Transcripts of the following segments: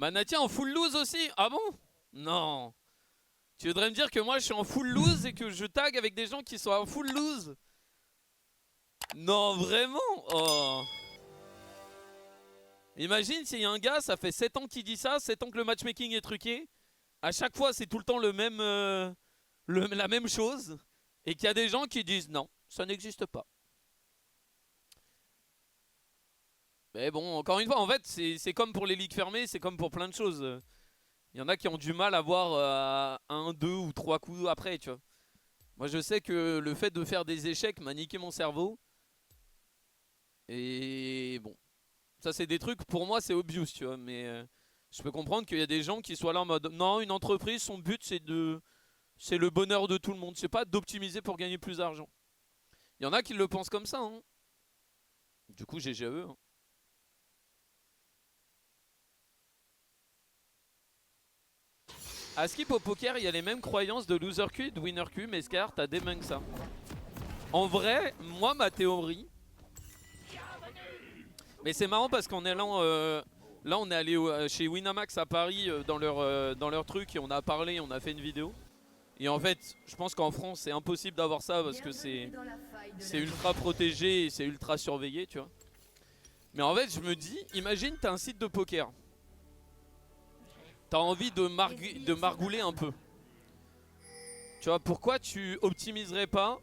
Manatia en full lose aussi? Ah bon? Non. Tu voudrais me dire que moi je suis en full lose et que je tag avec des gens qui sont en full lose? Non, vraiment? Oh. Imagine s'il y a un gars, ça fait 7 ans qu'il dit ça, 7 ans que le matchmaking est truqué. À chaque fois, c'est tout le temps le même, la même chose. Et qu'il y a des gens qui disent non, ça n'existe pas. Mais bon, encore une fois, en fait, c'est comme pour les ligues fermées, c'est comme pour plein de choses. Il y en a qui ont du mal à voir un, deux ou trois coups après, tu vois. Moi, je sais que le fait de faire des échecs m'a niqué mon cerveau. Et bon, ça c'est des trucs, pour moi c'est obvious, tu vois. Mais je peux comprendre qu'il y a des gens qui soient là en mode non, une entreprise, son but c'est le bonheur de tout le monde. C'est pas d'optimiser pour gagner plus d'argent. Il y en a qui le pensent comme ça, hein. Du coup, GG à eux, hein. À Skip au poker, il y a les mêmes croyances de loser Q et de winner Q, mais Scar, t'as démunk ça. En vrai, moi, ma théorie. Mais c'est marrant parce qu'en allant. Là, on est allé chez Winamax à Paris dans leur truc et on a parlé, on a fait une vidéo. Et en fait, je pense qu'en France, c'est impossible d'avoir ça parce que c'est ultra protégé et c'est ultra surveillé, tu vois. Mais en fait, je me dis, imagine, t'as un site de poker. T'as envie de margouler un peu. Tu vois, pourquoi tu optimiserais pas?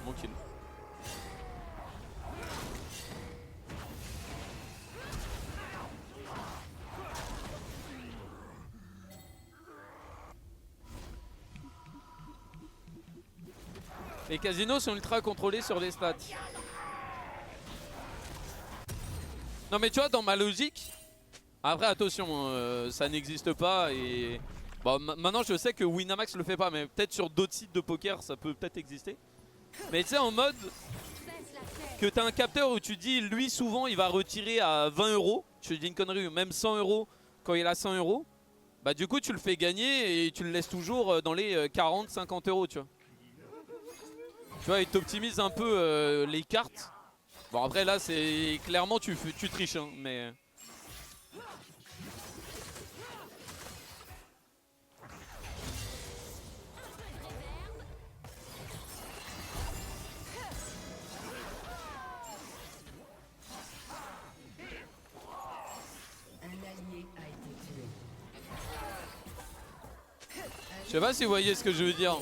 Mon kill. Les casinos sont ultra contrôlés sur les stats. Non mais tu vois, dans ma logique, après attention, ça n'existe pas et... Bon, maintenant je sais que Winamax le fait pas, mais peut-être sur d'autres sites de poker ça peut peut-être exister. Mais tu sais, en mode que t'as un capteur où tu dis, lui souvent il va retirer à 20 euros, je te dis une connerie, ou même 100 euros quand il a 100 euros, bah du coup tu le fais gagner et tu le laisses toujours dans les 40-50 euros, tu vois. Tu vois, il t'optimise un peu les cartes. Bon après là c'est clairement tu triches, hein, mais... Je sais pas si vous voyez ce que je veux dire.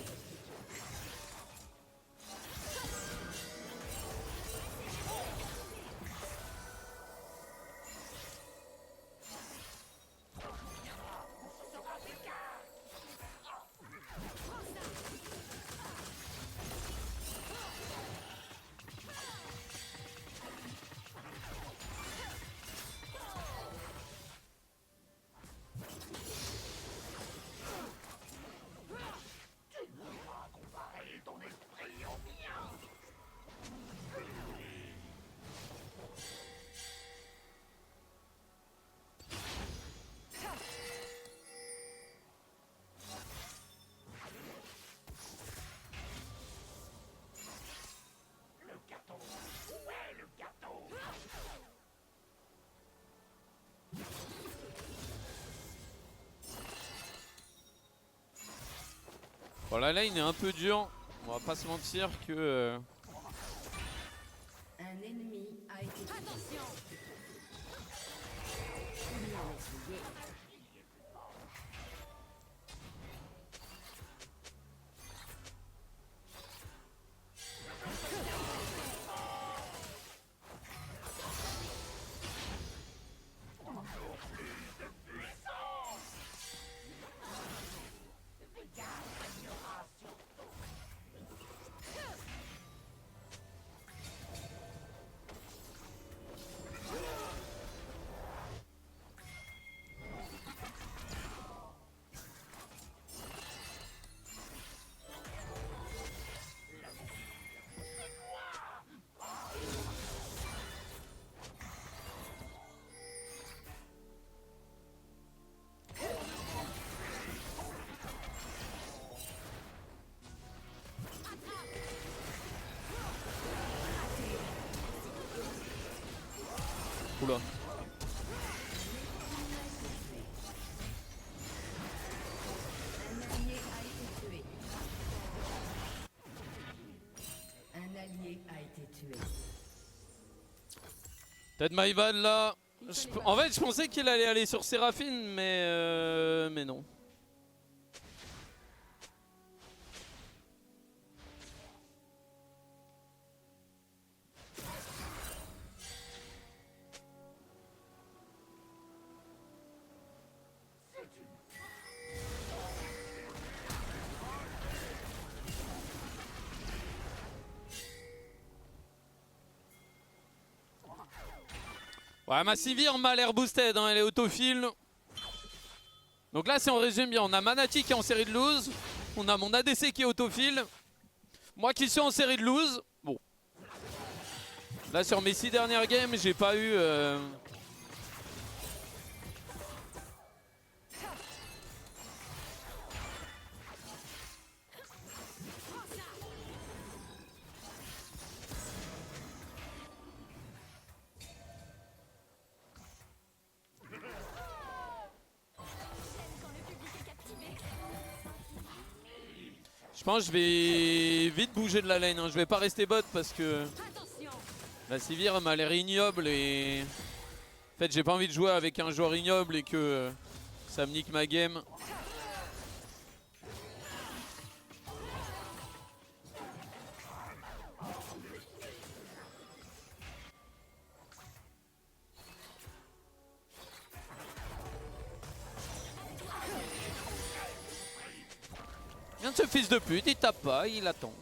Bon la lane est un peu dure, on va pas se mentir que... Un ennemi a été tué. Attention. Oula. Un allié a été tué. Peut-être Maïval là. En fait, je pensais qu'il allait aller sur Séraphine, mais non. Ouais, ma Sivir m'a l'air boosted, hein, elle est autofile. Donc là, si on résume bien, on a Manati qui est en série de lose. On a mon ADC qui est autofile. Moi qui suis en série de lose. Bon. Là, sur mes 6 dernières games, j'ai pas eu... Je pense que je vais vite bouger de la lane, hein. Je vais pas rester bot parce que la Sivir m'a l'air ignoble et en fait j'ai pas envie de jouer avec un joueur ignoble et que ça me nique ma game. Viens de ce fils de pute, il tape pas, il attend.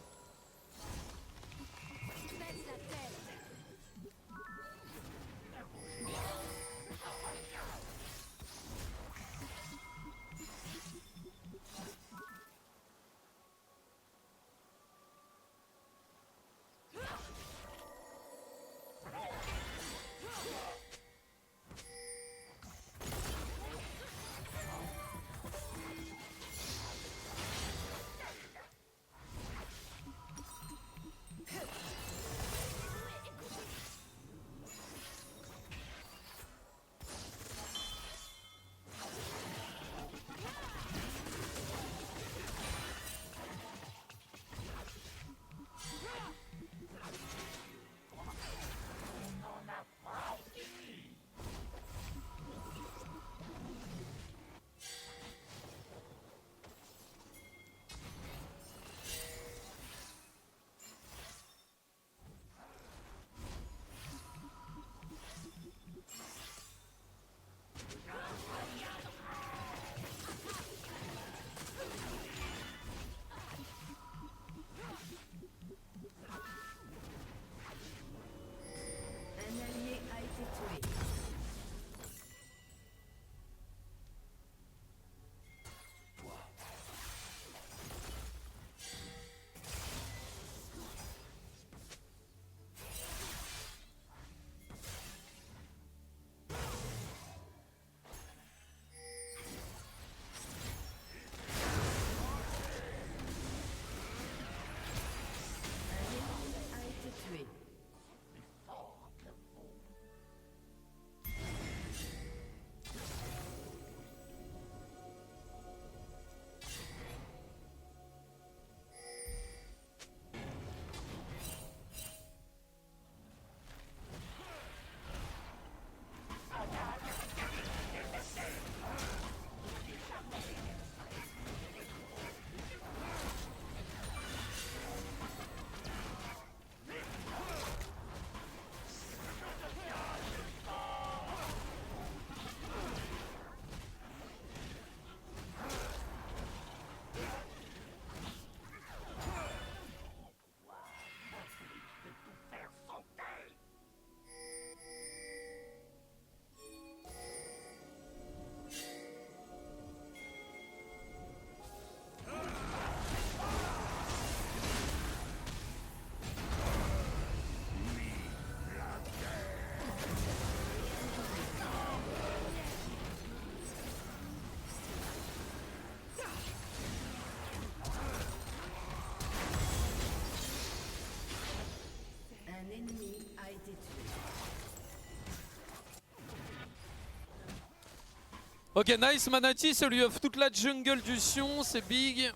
Ok, nice. Manati, ça lui offre toute la jungle du Sion, c'est big.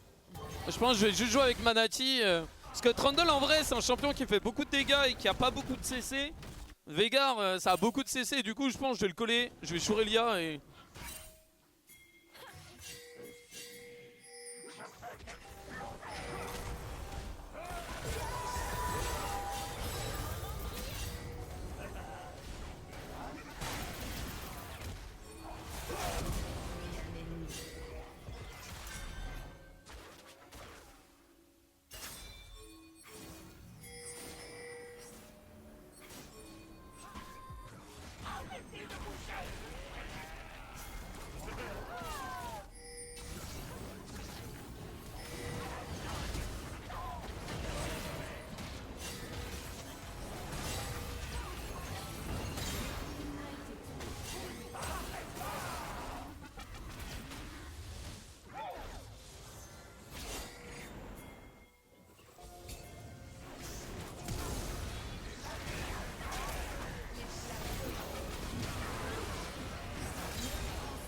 Je pense que je vais juste jouer avec Manati. Parce que Trundle, en vrai, c'est un champion qui fait beaucoup de dégâts et qui a pas beaucoup de CC. Veigar, ça a beaucoup de CC. Du coup, je pense que je vais le coller. Je vais Shurelia et...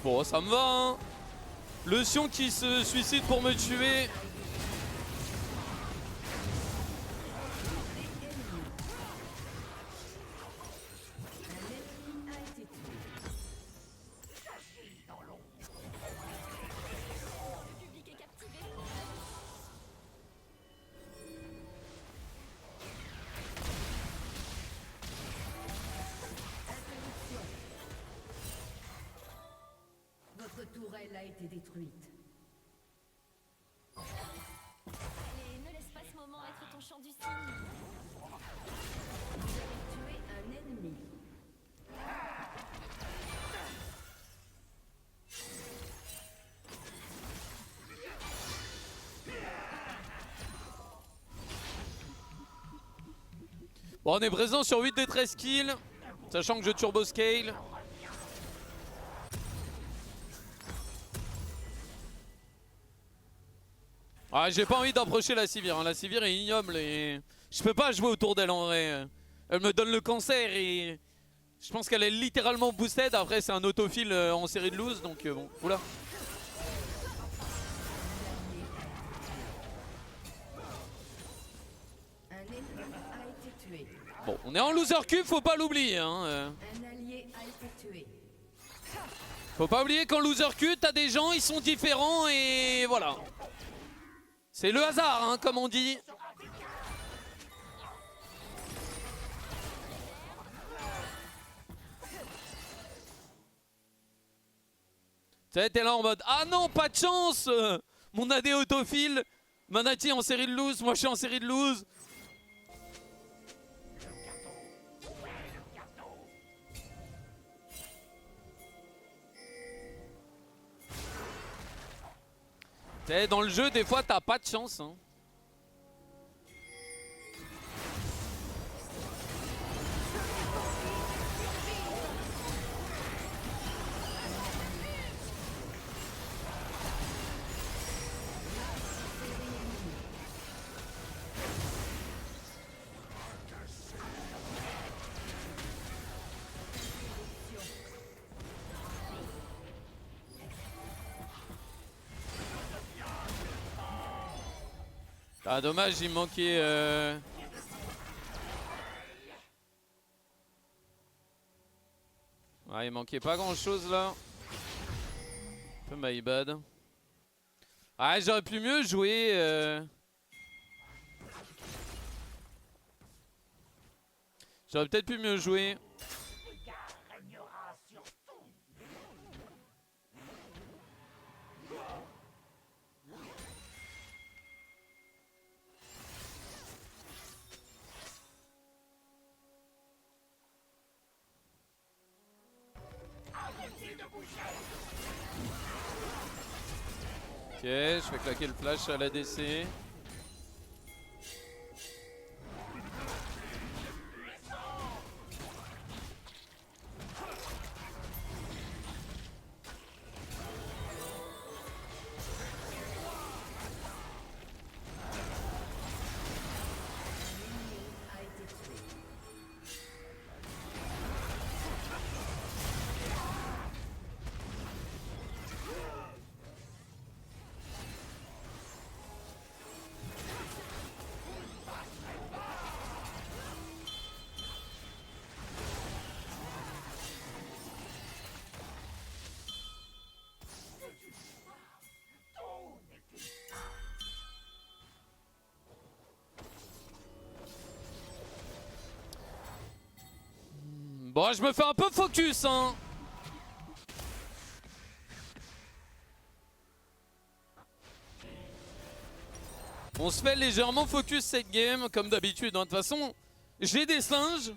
Bon, ça me va, hein. Le Sion qui se suicide pour me tuer. Votre tourelle a été détruite. Allez, ne laisse pas ce moment être ton chant du cygne. Vous avez tué un ennemi. Bon, on est présent sur 8 des 13 kills. Sachant que je turbo scale. Ah, j'ai pas envie d'approcher la Sivir, hein. La Sivir est ignoble et je peux pas jouer autour d'elle en vrai. Elle me donne le cancer et je pense qu'elle est littéralement boosted. Après, c'est un autofile en série de lose, donc bon. Oula. Un ennemi a été tué. Bon, on est en loser cube, faut pas l'oublier. Hein. Un allié a été tué. Faut pas oublier qu'en loser cube, t'as des gens, ils sont différents et voilà. C'est le hasard, hein, comme on dit. Tu sais, t'es là en mode ah non, pas de chance. Mon AD autofile. Manati en série de lose, moi je suis en série de lose. Tu sais, dans le jeu, des fois, t'as pas de chance. Hein. Ah, dommage, il me manquait... Ouais, il manquait pas grand chose là. Un peu my bad. Ah, j'aurais pu mieux jouer. J'aurais peut-être pu mieux jouer. Ok, je fais claquer le flash à la DC. Bon, je me fais un peu focus, hein. On se fait légèrement focus cette game, comme d'habitude. De toute façon, j'ai des singes.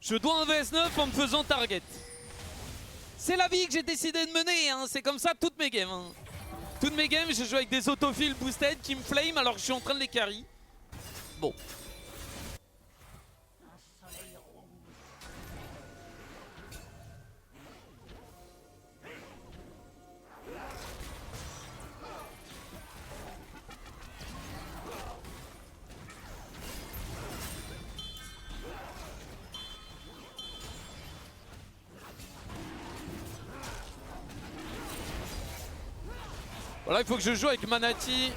Je dois un VS9 en me faisant target. C'est la vie que j'ai décidé de mener, hein. C'est comme ça toutes mes games. Hein. Toutes mes games, je joue avec des autofills boosted qui me flame alors que je suis en train de les carry. Bon. Voilà, il faut que je joue avec Manati.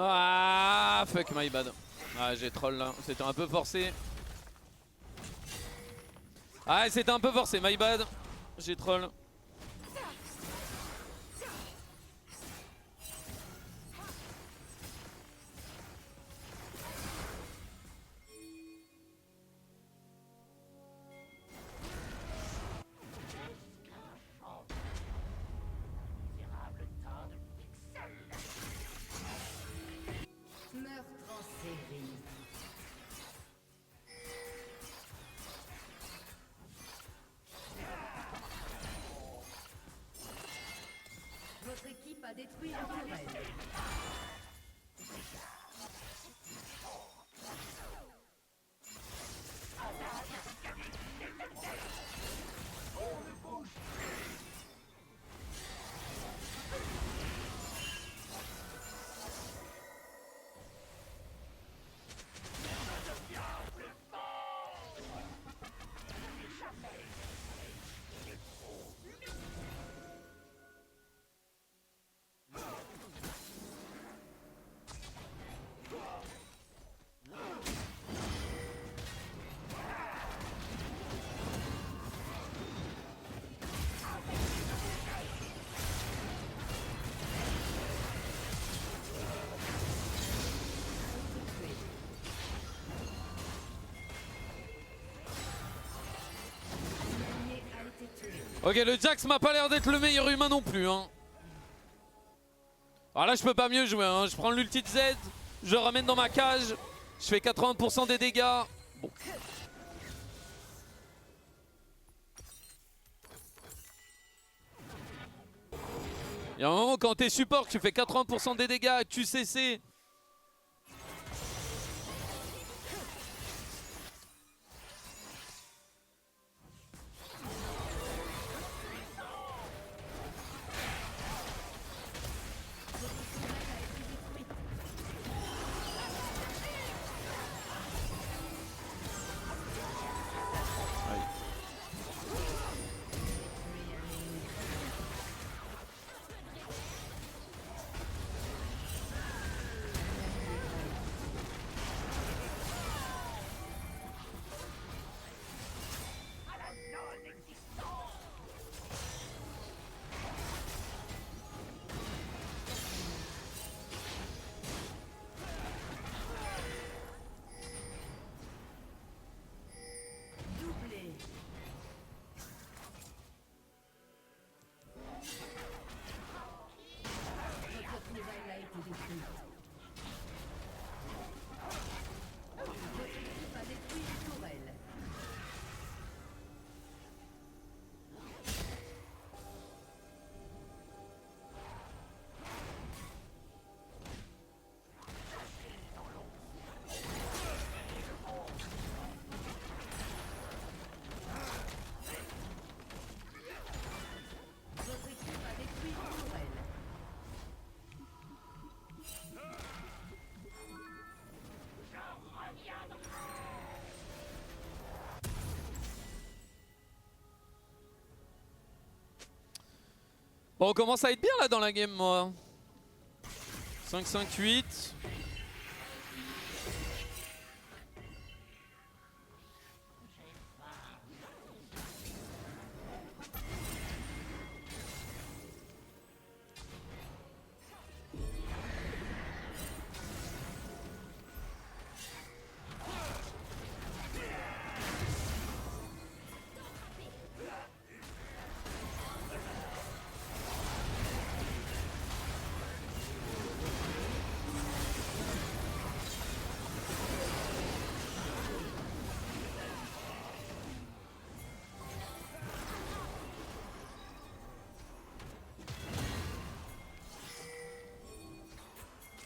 Ah, fuck my bad. Ah, j'ai troll là. C'était un peu forcé. Ah, c'était un peu forcé, my bad. J'ai troll. Meurtre en série. Votre équipe a détruit la tourelle. Ok, le Jax m'a pas l'air d'être le meilleur humain non plus. Hein. Alors là, je peux pas mieux jouer. Hein. Je prends l'ulti de Z, je le ramène dans ma cage, je fais 80% des dégâts. Bon. Il y a un moment quand t'es support, tu fais 80% des dégâts, tu CC. Bon, on commence à être bien là dans la game, moi. 5-5-8.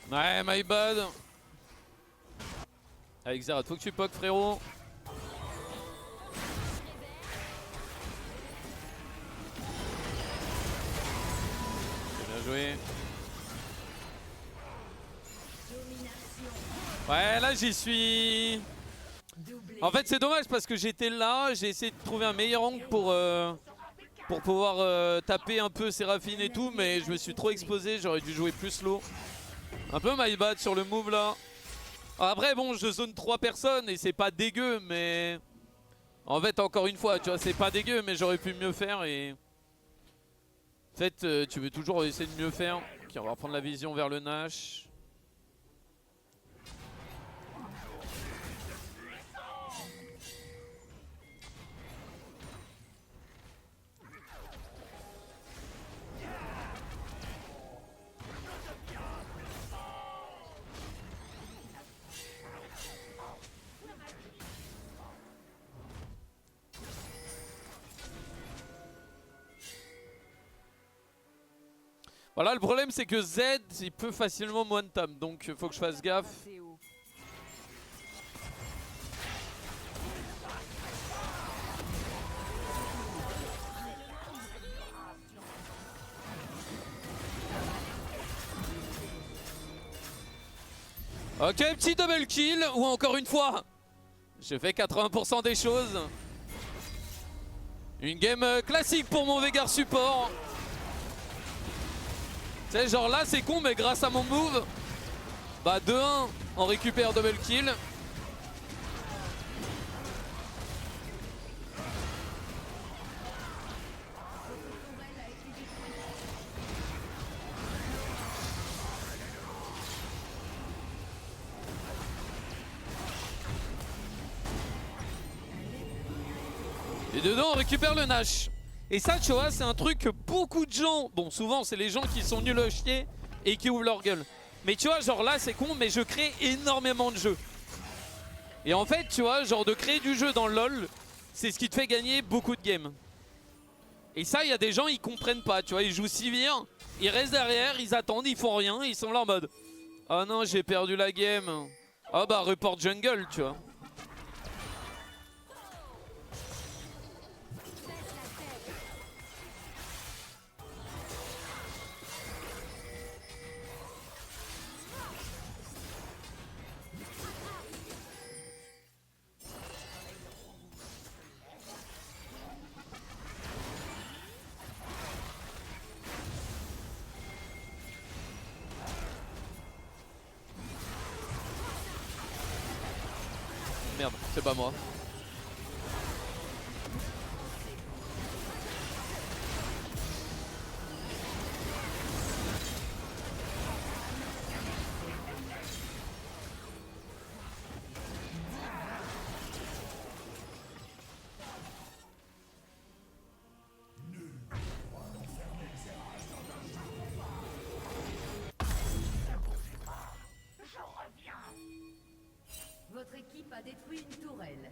Ouais, my bad. Avec Xerath, faut que tu poques, frérot. Bien joué. Ouais, là j'y suis. En fait, c'est dommage parce que j'étais là, j'ai essayé de trouver un meilleur angle pour pouvoir taper un peu Séraphine et tout, mais je me suis trop exposé, j'aurais dû jouer plus slow. Un peu my bad sur le move là. Après bon, je zone 3 personnes et c'est pas dégueu, mais en fait encore une fois, tu vois, c'est pas dégueu, mais j'aurais pu mieux faire. Et en fait tu veux toujours essayer de mieux faire. Ok, on va reprendre la vision vers le Nash. Voilà, le problème c'est que Z il peut facilement one tap, donc faut que je fasse gaffe. Ok, petit double kill, ou encore une fois, je fais 80% des choses. Une game classique pour mon Veigar support. Tu sais, genre là c'est con, mais grâce à mon move, bah 2-1, on récupère double kill. Et dedans on récupère le Nash. Et ça, tu vois, c'est un truc que beaucoup de gens... Bon, souvent, c'est les gens qui sont nuls à chier et qui ouvrent leur gueule. Mais tu vois, genre là, c'est con, mais je crée énormément de jeux. Et en fait, tu vois, genre de créer du jeu dans LoL, c'est ce qui te fait gagner beaucoup de games. Et ça, il y a des gens, ils comprennent pas, tu vois, ils jouent Sivir, ils restent derrière, ils attendent, ils font rien, ils sont là en mode « Oh non, j'ai perdu la game. Oh bah, report jungle, tu vois. » Merde, c'est pas moi. Votre équipe a détruit une tourelle.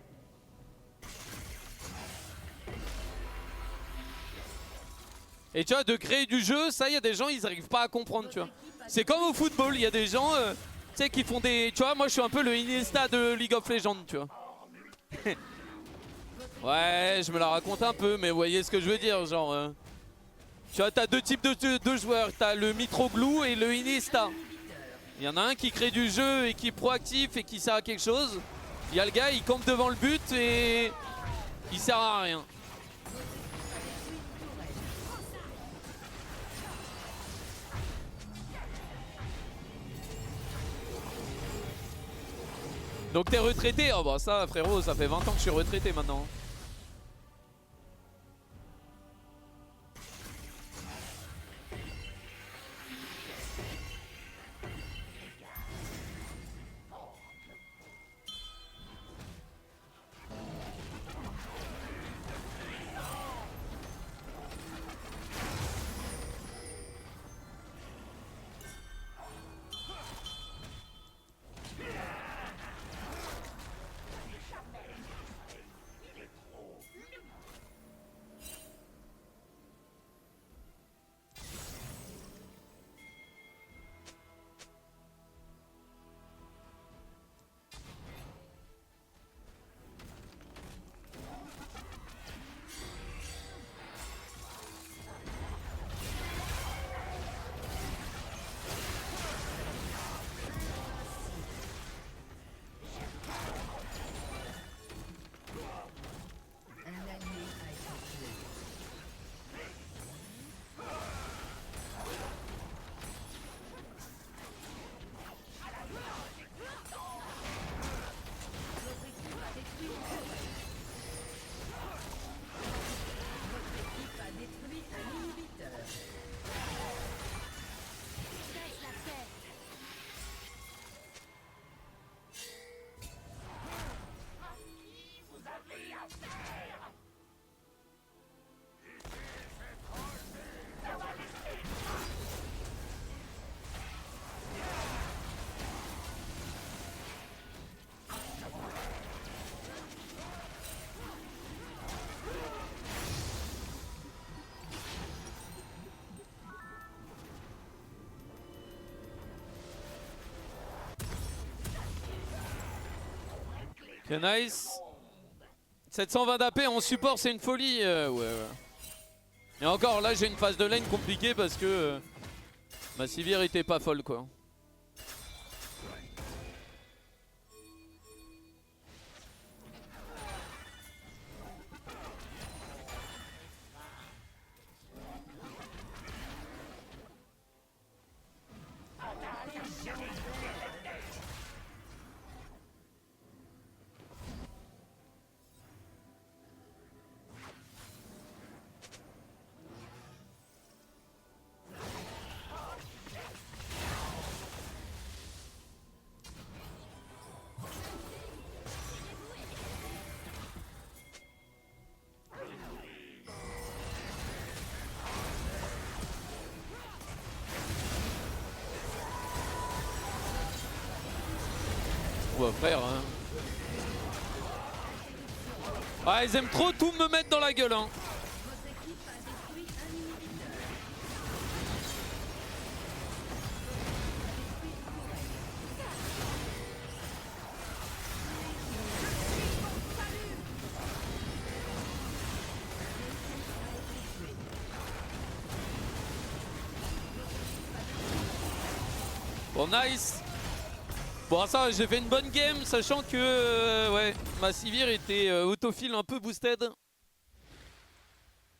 Et tu vois, de créer du jeu, ça, il y a des gens, ils n'arrivent pas à comprendre, tu vois. C'est comme au football, il y a des gens, tu sais, qui font des... Tu vois, moi, je suis un peu le Iniesta de League of Legends, tu vois. Ouais, je me la raconte un peu, mais vous voyez ce que je veux dire, genre... Tu vois, t'as deux types de joueurs, t'as le Mitroglou et le Iniesta. Il y en a un qui crée du jeu et qui est proactif et qui sert à quelque chose. Il y a le gars, il campe devant le but et il sert à rien. Donc t'es retraité? Oh bah ça frérot, ça fait 20 ans que je suis retraité maintenant. Ok, nice. 720 d'AP en support, c'est une folie. Ouais. Et encore, là, j'ai une phase de lane compliquée parce que ma Sivir était pas folle, quoi. Ouais, frère. Hein. Ah, ils aiment trop tout me mettre dans la gueule. Hein. Votre équipe a détruit un inhibiteur. Bon, nice. Bon, ça, j'ai fait une bonne game, sachant que ouais, ma Sivir était autofill un peu boosted.